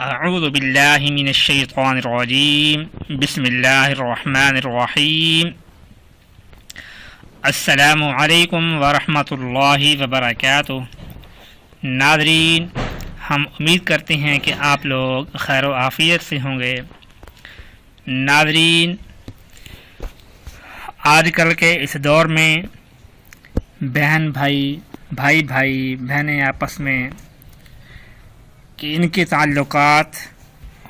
اعوذ باللہ من الشیطان الرجیم بسم اللہ الرحمن الرحیم السلام علیکم ورحمۃ اللہ وبرکاتہ۔ ناظرین، ہم امید کرتے ہیں کہ آپ لوگ خیر و عافیت سے ہوں گے۔ ناظرین، آج کل کے اس دور میں بہن بھائی بہنیں آپس میں کہ ان کے تعلقات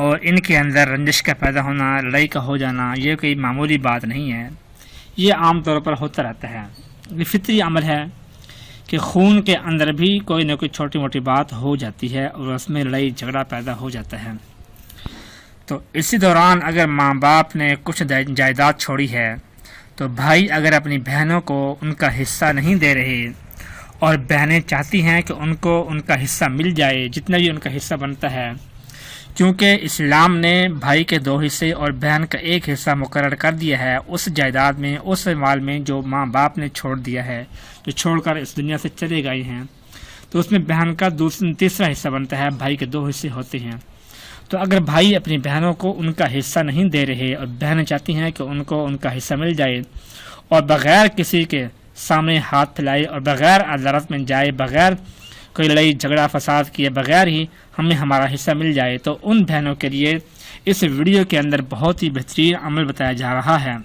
اور ان کے اندر رنجش کا پیدا ہونا، لڑائی کا ہو جانا، یہ کوئی معمولی بات نہیں ہے۔ یہ عام طور پر ہوتا رہتا ہے۔ یہ فطری عمل ہے کہ خون کے اندر بھی کوئی نہ کوئی چھوٹی موٹی بات ہو جاتی ہے اور اس میں لڑائی جھگڑا پیدا ہو جاتا ہے۔ تو اسی دوران اگر ماں باپ نے کچھ جائیداد چھوڑی ہے تو بھائی اگر اپنی بہنوں کو ان کا حصہ نہیں دے رہے اور بہنیں چاہتی ہیں کہ ان کو ان کا حصہ مل جائے، جتنا بھی ان کا حصہ بنتا ہے، کیونکہ اسلام نے بھائی کے 2 حصے اور بہن کا 1 حصہ مقرر کر دیا ہے اس جائیداد میں، اس مال میں جو ماں باپ نے چھوڑ دیا ہے، جو چھوڑ کر اس دنیا سے چلے گئے ہیں، تو اس میں بہن کا تیسرا حصہ بنتا ہے، بھائی کے 2 حصے ہوتے ہیں۔ تو اگر بھائی اپنی بہنوں کو ان کا حصہ نہیں دے رہے اور بہنیں چاہتی ہیں کہ ان کو ان کا حصہ مل جائے اور بغیر کسی کے سامنے ہاتھ پھیلائے اور بغیر عدالت میں جائے، بغیر کوئی لڑائی جھگڑا فساد کیے بغیر ہی ہمیں ہمارا حصہ مل جائے، تو ان بہنوں کے لیے اس ویڈیو کے اندر بہت ہی بہترین عمل بتایا جا رہا ہے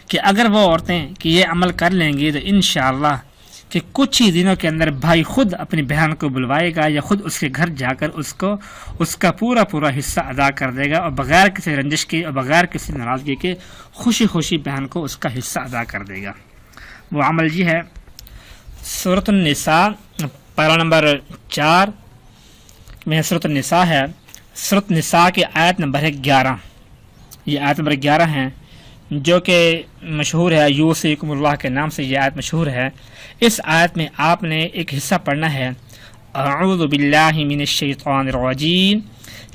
کہ اگر وہ عورتیں کہ یہ عمل کر لیں گی تو انشاءاللہ کہ کچھ ہی دنوں کے اندر بھائی خود اپنی بہن کو بلوائے گا یا خود اس کے گھر جا کر اس کا پورا حصہ ادا کر دے گا اور بغیر کسی رنجش کے اور بغیر کسی ناراضگی کے خوشی بہن کو اس کا حصہ ادا کر دے گا۔ وہ عمل یہ ہے، سورۃ النساء پارہ نمبر 4 میں سورۃ النساء ہے۔ سورۃ النساء کی آیت نمبر 11، یہ آیت نمبر 11 ہے جو کہ مشہور ہے، یوصیکم اللہ کے نام سے یہ آیت مشہور ہے۔ اس آیت میں آپ نے ایک حصہ پڑھنا ہے، اعوذ باللہ من الشیطان الرجیم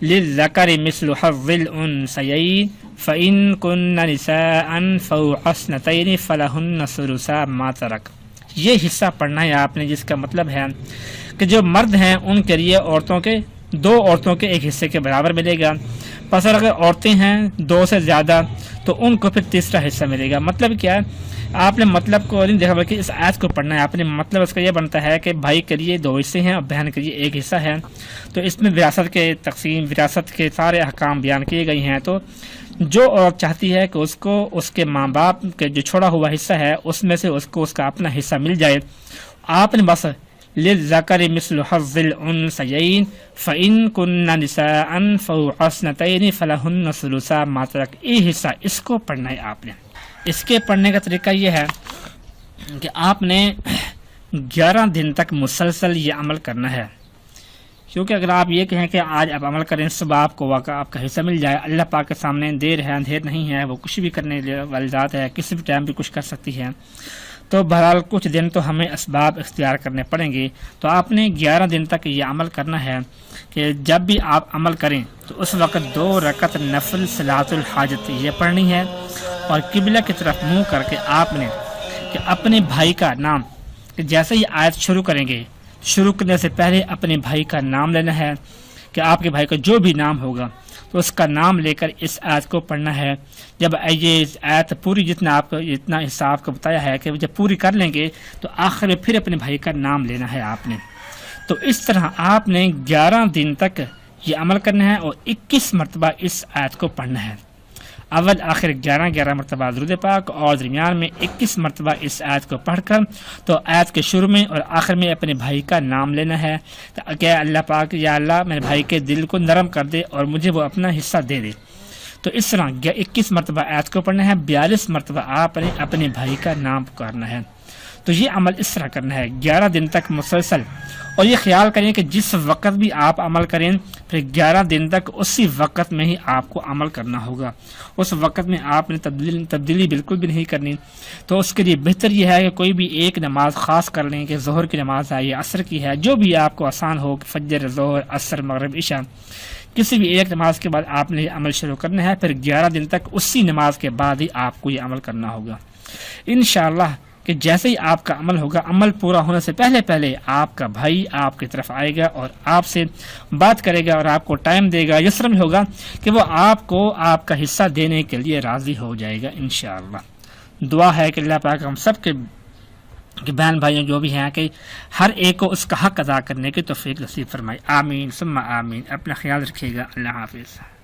للذکر مثل حظ الانثیین فإن کن نساء فوق اثنتین فلہن ثلثا ما ترک۔ یہ حصہ پڑھنا ہے آپ نے، جس کا مطلب ہے کہ جو مرد ہیں ان کے لیے 2 عورتوں کے 1 حصے کے برابر ملے گا، پس اگر عورتیں ہیں 2 سے زیادہ تو ان کو پھر تیسرا حصہ ملے گا۔ مطلب کیا ہے؟ آپ نے مطلب کو نہیں دیکھا بلکہ اس آیت کو پڑھنا ہے آپ نے۔ مطلب اس کا یہ بنتا ہے کہ بھائی کے لیے 2 حصے ہیں اور بہن کے لیے 1 حصہ ہے، تو اس میں وراثت کے تقسیم، وراثت کے سارے احکام بیان کیے گئے ہیں۔ تو جو عورت چاہتی ہے کہ اس کو اس کے ماں باپ کے جو چھوڑا ہوا حصہ ہے اس میں سے اس کو اس کا اپنا حصہ مل جائے، آپ نے بس للذکر مثل حظ الانثیین فإن کن نساء فوق اثنتین فلہن ثلثا ما ترک۔ یہ حصہ اس کو پڑھنا ہے آپ نے۔ اس کے پڑھنے کا طریقہ یہ ہے کہ آپ نے 11 دن تک مسلسل یہ عمل کرنا ہے، کیونکہ اگر آپ یہ کہیں کہ آج آپ عمل کریں، صبح آپ کو آپ کا حصہ مل جائے، اللہ پاک کے سامنے دیر ہے اندھیر نہیں ہے، وہ کچھ بھی کرنے والی ذات ہے، کسی بھی ٹائم بھی کچھ کر سکتی ہے، تو بہرحال کچھ دن تو ہمیں اسباب اختیار کرنے پڑیں گے۔ تو آپ نے 11 دن تک یہ عمل کرنا ہے کہ جب بھی آپ عمل کریں تو اس وقت 2 رکعت نفل صلاۃ الحاجت یہ پڑھنی ہے اور قبلہ کی طرف منہ کر کے آپ نے کہ اپنے بھائی کا نام، کہ جیسے ہی آیت شروع کریں گے، شروع کرنے سے پہلے اپنے بھائی کا نام لینا ہے کہ آپ کے بھائی کا جو بھی نام ہوگا تو اس کا نام لے کر اس آیت کو پڑھنا ہے۔ جب یہ آیت پوری جتنا حصہ آپ کو بتایا ہے کہ جب پوری کر لیں گے تو آخر میں پھر اپنے بھائی کا نام لینا ہے آپ نے۔ تو اس طرح آپ نے 11 دن تک یہ عمل کرنا ہے اور 21 مرتبہ اس آیت کو پڑھنا ہے۔ اول آخر 11 مرتبہ درود پاک اور درمیان میں 21 مرتبہ اس آیت کو پڑھ کر تو آیت کے شروع میں اور آخر میں اپنے بھائی کا نام لینا ہے کہ اللہ پاک یا اللہ میرے بھائی کے دل کو نرم کر دے اور مجھے وہ اپنا حصہ دے دے۔ تو اس طرح 21 مرتبہ آیت کو پڑھنا ہے، 42 مرتبہ آپ نے اپنے بھائی کا نام پکارنا ہے۔ تو یہ عمل اس طرح کرنا ہے 11 دن تک مسلسل، اور یہ خیال کریں کہ جس وقت بھی آپ عمل کریں پھر 11 دن تک اسی وقت میں ہی آپ کو عمل کرنا ہوگا، اس وقت میں آپ نے تبدیلی بالکل بھی نہیں کرنی۔ تو اس کے لیے بہتر یہ ہے کہ کوئی بھی ایک نماز خاص کر لیں کہ ظہر کی نماز ہے یا عصر کی ہے، جو بھی آپ کو آسان ہو، کہ فجر، ظہر، عصر، مغرب، عشاء، کسی بھی ایک نماز کے بعد آپ نے یہ عمل شروع کرنا ہے، پھر 11 دن تک اسی نماز کے بعد ہی آپ کو یہ عمل کرنا ہوگا۔ انشاءاللہ کہ جیسے ہی آپ کا عمل ہوگا، عمل پورا ہونے سے پہلے پہلے آپ کا بھائی آپ کی طرف آئے گا اور آپ سے بات کرے گا اور آپ کو ٹائم دے گا، یسر میں ہوگا کہ وہ آپ کو آپ کا حصہ دینے کے لیے راضی ہو جائے گا انشاءاللہ۔ دعا ہے کہ اللہ پاک ہم سب کے بہن بھائیوں جو بھی ہیں کہ ہر ایک کو اس کا حق ادا کرنے کی توفیق نصیب فرمائے، آمین ثم آمین۔ اپنا خیال رکھیے گا، اللہ حافظ۔